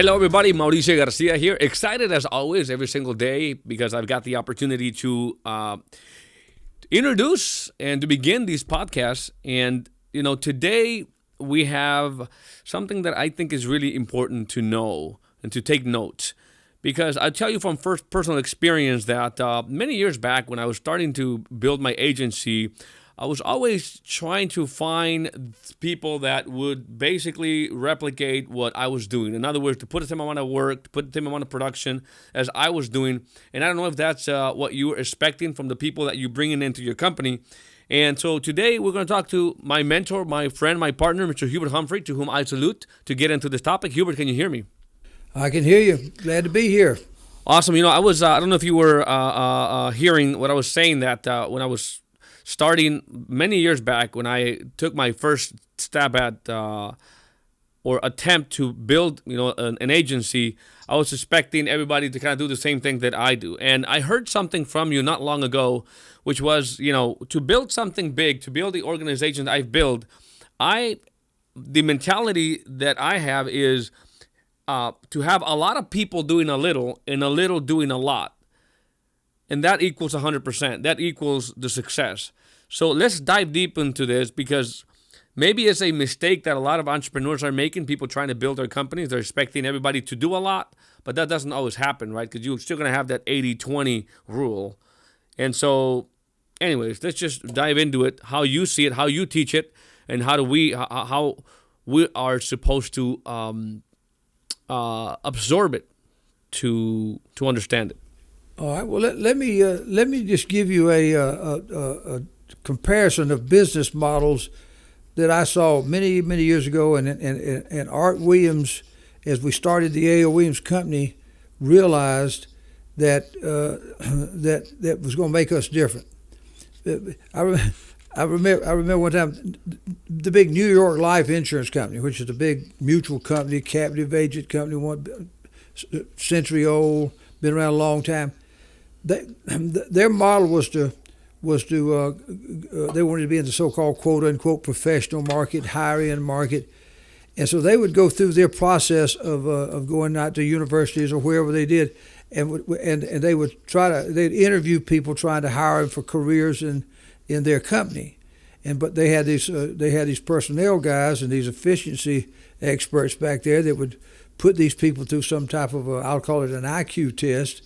Hello, everybody. Mauricio Garcia here. Excited as always every single day because I've got the opportunity to introduce and to begin these podcasts. And, today we have something that I think is really important to know and to take note. Because I tell you from first personal experience that many years back when I was starting to build my agency, I was always trying to find people that would basically replicate what I was doing. In other words, to put the same amount of work, to put the same amount of production as I was doing. And I don't know if that's what you were expecting from the people that you're bringing into your company. And so today we're going to talk to my mentor, my friend, my partner, Mr. Hubert Humphrey, to whom I salute to get into this topic. Hubert, can you hear me? I can hear you. Glad to be here. Awesome. I was, I don't know if you were hearing what I was saying, that when I was starting many years back, when I took my first stab at or attempt to build, an agency, I was expecting everybody to kind of do the same thing that I do. And I heard something from you not long ago, which was, to build something big, to build the organization that I've built, the mentality that I have is to have a lot of people doing a little and a little doing a lot. And that equals 100%. That equals the success. So let's dive deep into this, because maybe it's a mistake that a lot of entrepreneurs are making, people trying to build their companies. They're expecting everybody to do a lot, but that doesn't always happen, right? Because you're still going to have that 80-20 rule. And so, anyways, let's just dive into it, how you see it, how you teach it, and how we are supposed to absorb it to understand it. All right. Well, let me just give you a comparison of business models that I saw many years ago, and Art Williams, as we started the A.O. Williams Company, realized that that was going to make us different. I remember one time the big New York Life Insurance Company, which is a big mutual company, captive agent company, one century old, been around a long time. Their model was to they wanted to be in the so-called quote unquote professional market, higher end market, and so they would go through their process of going out to universities or wherever they did, and they would they'd interview people trying to hire them for careers in their company, but they had these personnel guys and these efficiency experts back there that would put these people through some type of I'll call it an IQ test,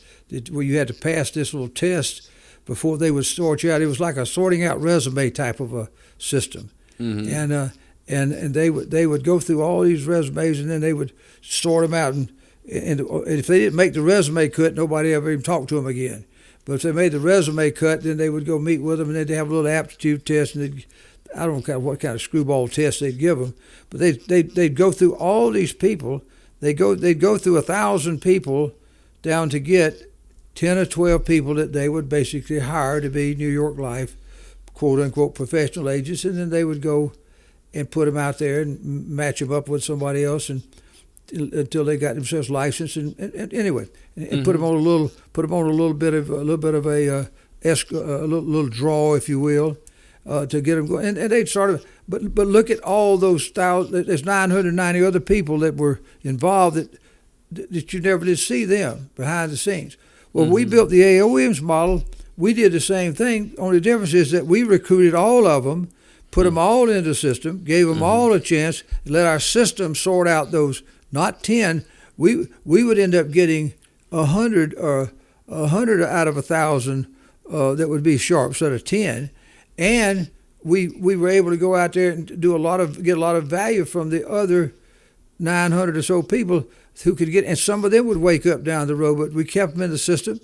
where you had to pass this little test before they would sort you out. It was like a sorting out resume type of a system, and they would go through all these resumes, and then they would sort them out, and if they didn't make the resume cut, nobody ever even talked to them again. But if they made the resume cut, then they would go meet with them, and they'd have a little aptitude test, and I don't know what kind of screwball test they'd give them, but they'd go through all these people. They'd go through 1,000 people down to get 10 or 12 people that they would basically hire to be New York Life, quote unquote, professional agents, and then they would go and put them out there and match them up with somebody else, and until they got themselves licensed, and anyway, and put them on a little bit of a little draw, if you will, to get them going, and they'd sort of. But look at all those thousands. There's 990 other people that were involved that you never did see them behind the scenes. Well, we built the A.O. Williams model. We did the same thing. Only difference is that we recruited all of them, put them all into the system, gave them all a chance, and let our system sort out those. Not 10. We would end up getting 100 or 100 out of 1,000 that would be sharp, instead of 10, and we were able to go out there and get a lot of value from the other 900 or so people who could get, and some of them would wake up down the road, but we kept them in the system,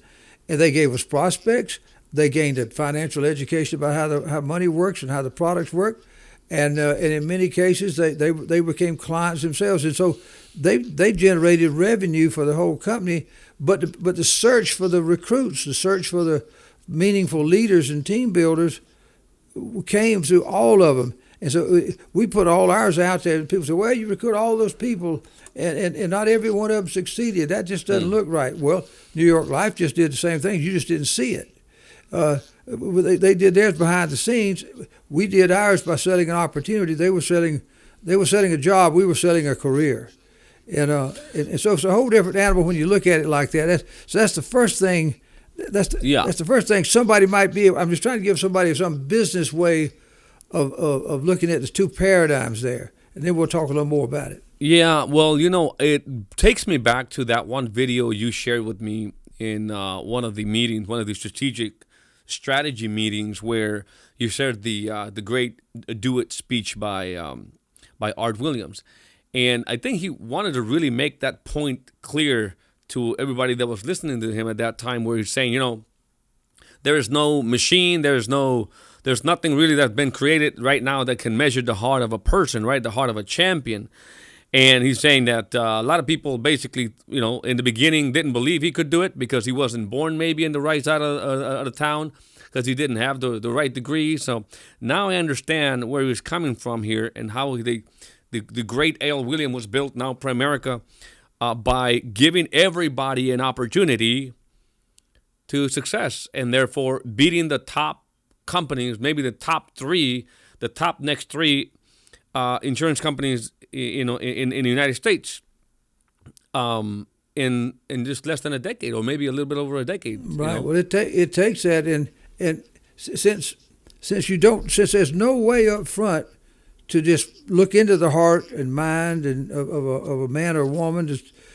and they gave us prospects. They gained a financial education about how money works and how the products work, and in many cases they became clients themselves, and so they generated revenue for the whole company. But the search for the recruits, the search for the meaningful leaders and team builders came through all of them. And so we put all ours out there, and people say, well, you recruit all those people, and not every one of them succeeded. That just doesn't look right. Well, New York Life just did the same thing. You just didn't see it. They did theirs behind the scenes. We did ours by selling an opportunity. They were selling a job. We were selling a career. And so it's a whole different animal when you look at it like that. That's the first thing. That's the first thing somebody might be. I'm just trying to give somebody some business way of looking at the two paradigms there, and then we'll talk a little more about it. Yeah, well, it takes me back to that one video you shared with me in one of the meetings, one of the strategy meetings, where you shared the great "Do It" speech by Art Williams, and I think he wanted to really make that point clear to everybody that was listening to him at that time, where he's saying, there is no machine, there's nothing really that's been created right now that can measure the heart of a person, right? The heart of a champion. And he's saying that a lot of people basically, in the beginning didn't believe he could do it because he wasn't born maybe in the right side of the town, because he didn't have the right degree. So now I understand where he was coming from here, and how the great A.L. Williams was built now for America by giving everybody an opportunity to success, and therefore beating the top companies, maybe the top next three insurance companies, in the United States, in just less than a decade, or maybe a little bit over a decade. Right. Well, it takes that, and since there's no way up front to just look into the heart and mind of a man or a woman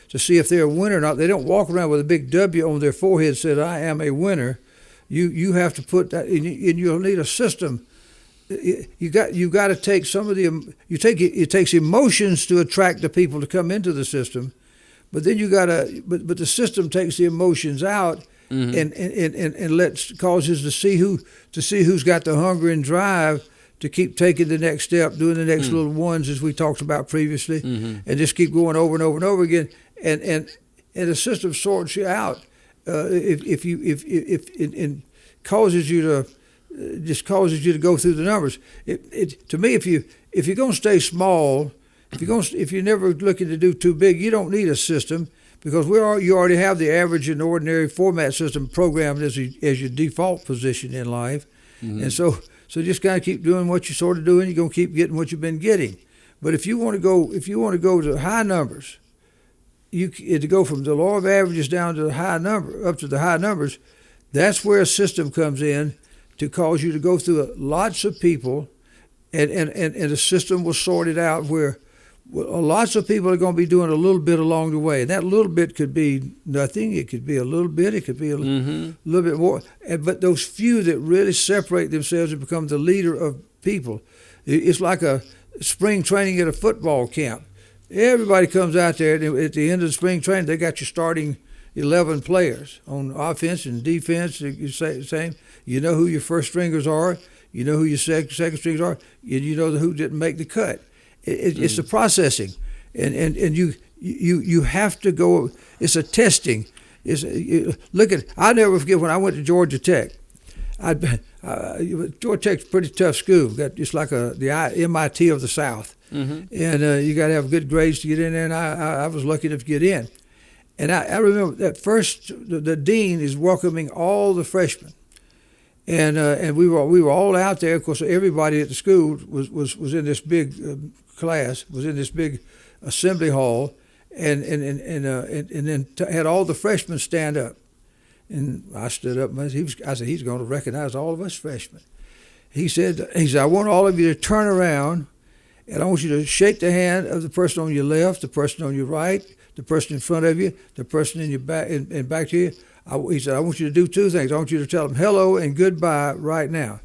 to see if they're a winner or not. They don't walk around with a big W on their forehead that says, "I am a winner." You have to put that in, and you'll need a system. You got to take some of it takes emotions to attract the people to come into the system, but then but the system takes the emotions out, and causes to see who's got the hunger and drive to keep taking the next step, doing the next little ones as we talked about previously, and just keep going over and over and over again, and the system sorts you out if causes you to. Just causes you to go through the numbers. To me, if you're going to stay small, if you're never looking to do too big, you don't need a system, because you already have the average and ordinary format system programmed as your default position in life, and so just kind of keep doing what you're sort of doing. You're going to keep getting what you've been getting. But if you want to go to high numbers, to go from the law of averages down to the high number up to the high numbers, that's where a system comes in, to cause you to go through lots of people, and the system will sort it out where lots of people are going to be doing a little bit along the way. And that little bit could be nothing. It could be a little bit. It could be a little bit more. But those few that really separate themselves and become the leader of people, it's like a spring training at a football camp. Everybody comes out there, and at the end of the spring training, they got you starting 11 players on offense and defense. You say the same. You know who your first stringers are. You know who your second stringers are. You know who didn't make the cut. It's the processing, and you have to go. It's a testing. I'll never forget when I went to Georgia Tech. Georgia Tech's a pretty tough school. It's like the MIT of the South, and you got to have good grades to get in there. And I was lucky enough to get in. And I remember that first, the dean is welcoming all the freshmen, and we were all out there. Of course, everybody at the school was in this big class, was in this big assembly hall, and then had all the freshmen stand up. And I stood up, and I said, he's going to recognize all of us freshmen. He said, I want all of you to turn around, and I want you to shake the hand of the person on your left, the person on your right, the person in front of you, the person in your back, and back to you. He said, I want you to do two things. I want you to tell them hello and goodbye right now.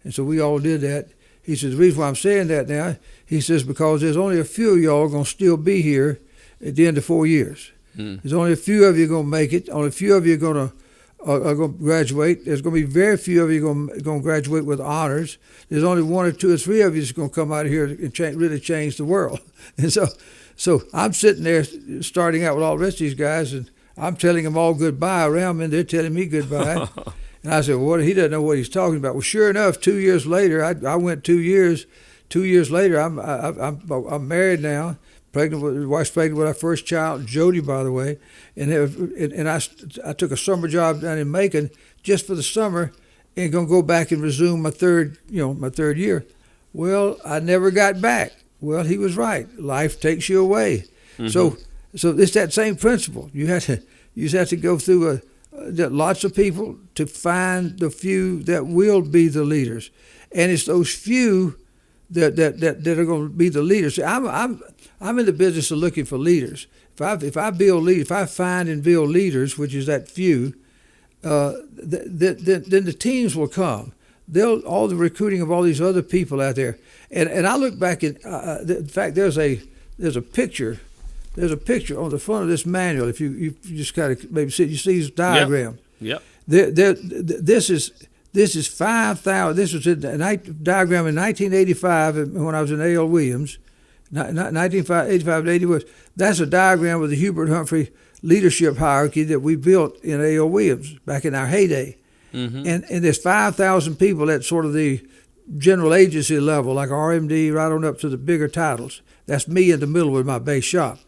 And so we all did that. He says, the reason why I'm saying that now, he says, because there's only a few of y'all going to still be here at the end of 4 years. There's only a few of you going to make it. Only a few of you are going to graduate. There's going to be very few of you going to graduate with honors. There's only one or two or three of you that's going to come out of here and really change the world. And so I'm sitting there starting out with all the rest of these guys, and I'm telling them all goodbye around me, and they're telling me goodbye. And I said, well, he doesn't know what he's talking about. Well, sure enough, 2 years later, I went 2 years. 2 years later, I'm married now. Wife's pregnant with our first child, Jody, by the way, and I took a summer job down in Macon just for the summer, and gonna go back and resume my third year. Well, I never got back. Well, he was right. Life takes you away. So it's that same principle. You just have to go through lots of people to find the few that will be the leaders, and it's those few that are going to be the leaders. I'm in the business of looking for leaders. If I build leaders, if I find and build leaders, which is that few, then the teams will come. All the recruiting of all these other people out there, and I look back at in fact there's a picture. There's a picture on the front of this manual. If you just kind of maybe see, you see this diagram. Yep. This is 5,000. This was a diagram in 1985 when I was in A.L. Williams, 1985 to 81. That's a diagram of the Hubert Humphrey leadership hierarchy that we built in A.L. Williams back in our heyday. Mm-hmm. And there's 5,000 people at sort of the general agency level, like RMD, right on up to the bigger titles. That's me in the middle with my base shop.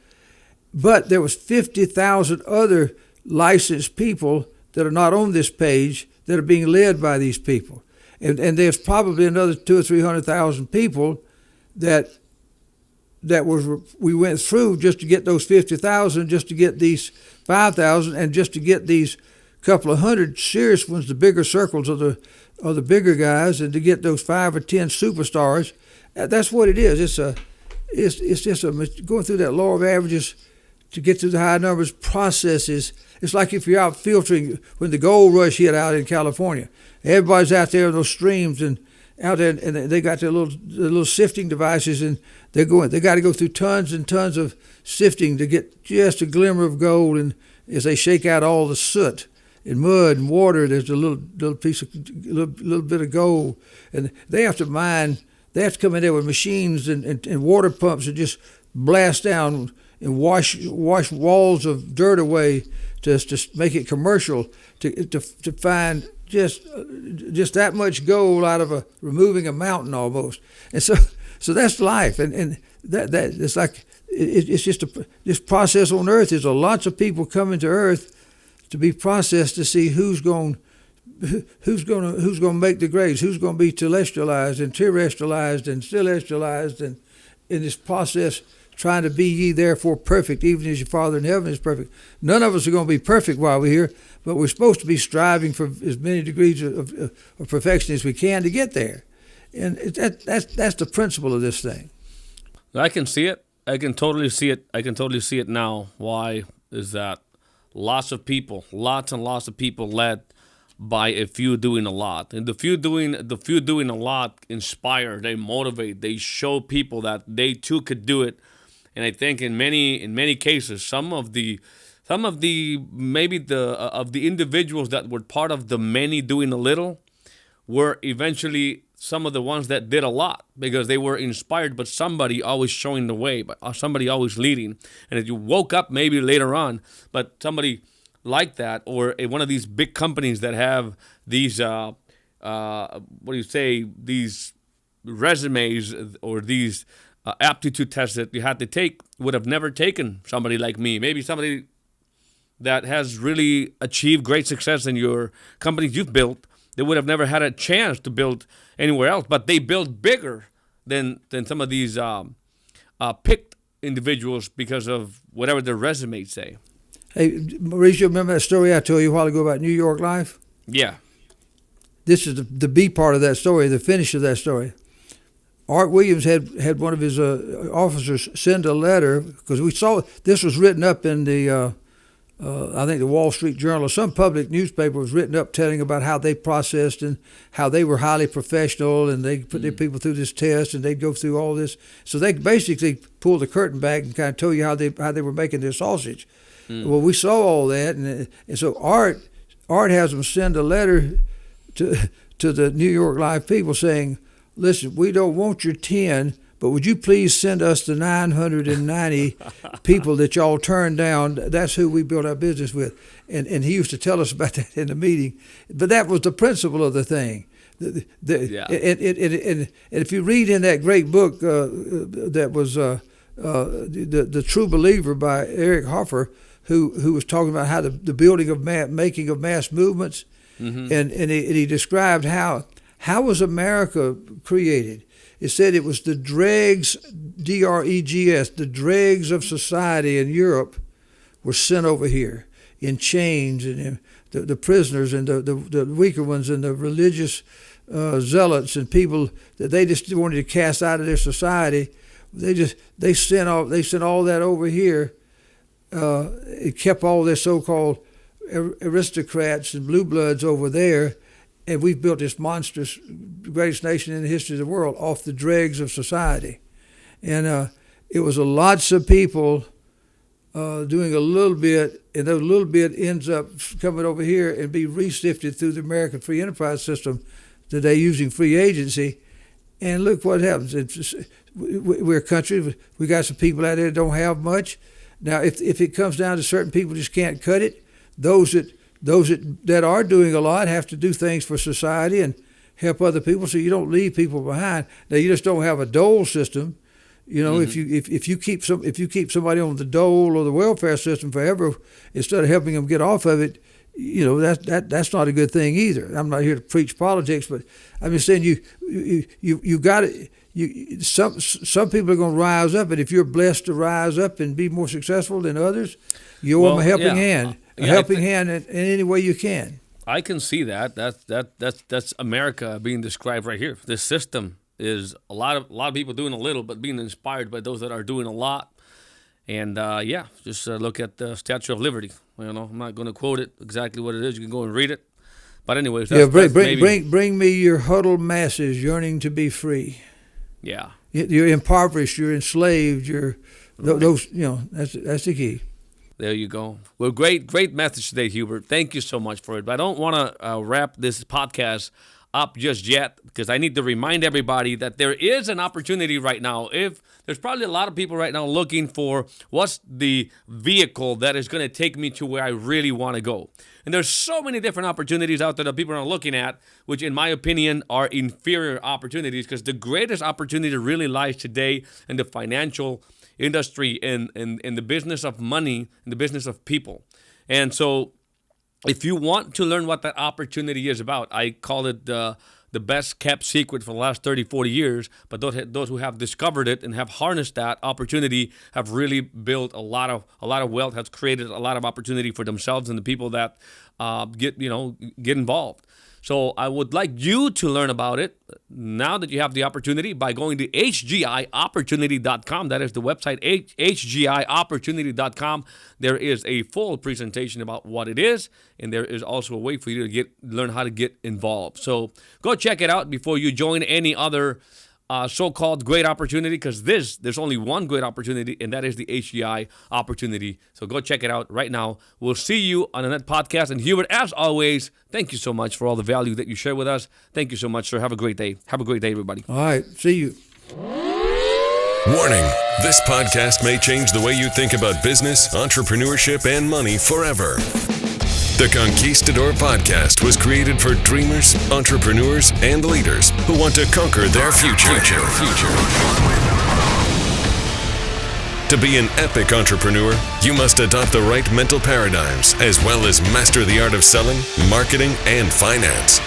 But there was 50,000 other licensed people that are not on this page that are being led by these people. And there's probably another 200,000 or 300,000 people that we went through just to get those 50,000, just to get these 5,000, and just to get these couple of hundred serious ones, the bigger circles of the bigger guys, and to get those 5 or 10 superstars. That's what it is. It's just going through that law of averages to get to the high numbers processes. It's like if you're out filtering when the gold rush hit out in California. Everybody's out there in those streams and out there, and they got their little sifting devices, and they got to go through tons and tons of sifting to get just a glimmer of gold. And as they shake out all the soot and mud and water, there's a little piece of little bit of gold, and they have to mine. They have to come in there with machines and water pumps and just blast down and wash walls of dirt away to make it commercial to find just that much gold out of removing a mountain almost. And so that's life, and that it's like it's just this process on Earth. There's lots of people coming to Earth to be processed to see who's going to make the grades, who's going to be telestialized and terrestrialized and celestialized, and in this process trying to be ye therefore perfect, even as your Father in heaven is perfect. None of us are going to be perfect while we're here, but we're supposed to be striving for as many degrees of perfection as we can to get there. And that's the principle of this thing. I can see it. I can totally see it now. Why is that? Lots and lots of people led by a few doing a lot, and the few doing a lot inspire, they motivate, they show people that they too could do it. And I think in many cases, some of the individuals that were part of the many doing a little were eventually some of the ones that did a lot, because they were inspired, but somebody always showing the way, but somebody always leading. And if you woke up maybe later on, but somebody like that, or one of these big companies that have these these resumes or these aptitude tests that you had to take, would have never taken somebody like me. Maybe somebody that has really achieved great success in your companies you've built, they would have never had a chance to build anywhere else, but they built bigger than some of these picked individuals because of whatever their resumes say. Hey, Mauricio, remember that story I told you a while ago about New York Life? Yeah. This is the B part of that story, the finish of that story. Art Williams had one of his officers send a letter, because we saw this was written up in the I think the Wall Street Journal or some public newspaper was written up telling about how they processed and how they were highly professional, and they put their people through this test, and they'd go through all this. So they basically pulled the curtain back and kind of told you how they were making their sausage. Well, we saw all that, and so Art has them send a letter to the New York Life people saying, listen, we don't want your 10, but would you please send us the 990 people that y'all turned down? That's who we built our business with. And he used to tell us about that in the meeting. But that was the principle of the thing. And if you read in that great book that was the True Believer by Eric Hoffer, who was talking about how the building of making of mass movements, and he described how was America created. It said it was the dregs, dregs, the dregs of society in Europe were sent over here in chains, and the prisoners and the weaker ones and the religious zealots and people that they just wanted to cast out of their society. They sent all that over here. It kept all their so-called aristocrats and blue bloods over there, and we've built this monstrous, greatest nation in the history of the world off the dregs of society. And it was lots of people doing a little bit, and that little bit ends up coming over here and be resifted through the American free enterprise system today using free agency. And look what happens. We're a country, we got some people out there that don't have much. Now, if it comes down to certain people just can't cut it, those that are doing a lot have to do things for society and help other people, so you don't leave people behind. Now, you just don't have a dole system. You know, mm-hmm. if you keep somebody on the dole or the welfare system forever instead of helping them get off of it, you know, that's not a good thing either. I'm not here to preach politics, but I'm just saying you got to. Some people are going to rise up, and if you're blessed to rise up and be more successful than others, you owe them a helping hand, hand in any way you can. I can see that. That's America being described right here. This system is a lot of people doing a little, but being inspired by those that are doing a lot. And just look at the Statue of Liberty. You know, I'm not going to quote it exactly what it is. You can go and read it. But anyways, bring me your huddled masses yearning to be free. Yeah, you're impoverished, you're enslaved, those. You know, that's the key. There you go. Well, great message today, Hubert. Thank you so much for it. But I don't want to wrap this podcast up just yet, because I need to remind everybody that there is an opportunity right now. If there's probably a lot of people right now looking for what's the vehicle that is going to take me to where I really want to go. And there's so many different opportunities out there that people are looking at, which in my opinion are inferior opportunities, because the greatest opportunity really lies today in the financial industry, in the business of money, in the business of people. And so if you want to learn what that opportunity is about, I call it the best kept secret for the last 30, 40 years, but those who have discovered it and have harnessed that opportunity have really built a lot of wealth, has created a lot of opportunity for themselves and the people that get involved. So I would like you to learn about it now that you have the opportunity by going to hgiopportunity.com. That is the website, hgiopportunity.com. There is a full presentation about what it is, and there is also a way for you to learn how to get involved. So go check it out before you join any other so-called great opportunity, because there's only one great opportunity, and that is the HGI opportunity. So go check it out right now. We'll see you on the next podcast. And Hubert, as always, thank you so much for all the value that you share with us. Thank you so much, sir. Have a great day. Have a great day, everybody. All right. See you. Warning, this podcast may change the way you think about business, entrepreneurship, and money forever. The Conquistador Podcast was created for dreamers, entrepreneurs, and leaders who want to conquer their future. To be an epic entrepreneur, you must adopt the right mental paradigms as well as master the art of selling, marketing, and finance.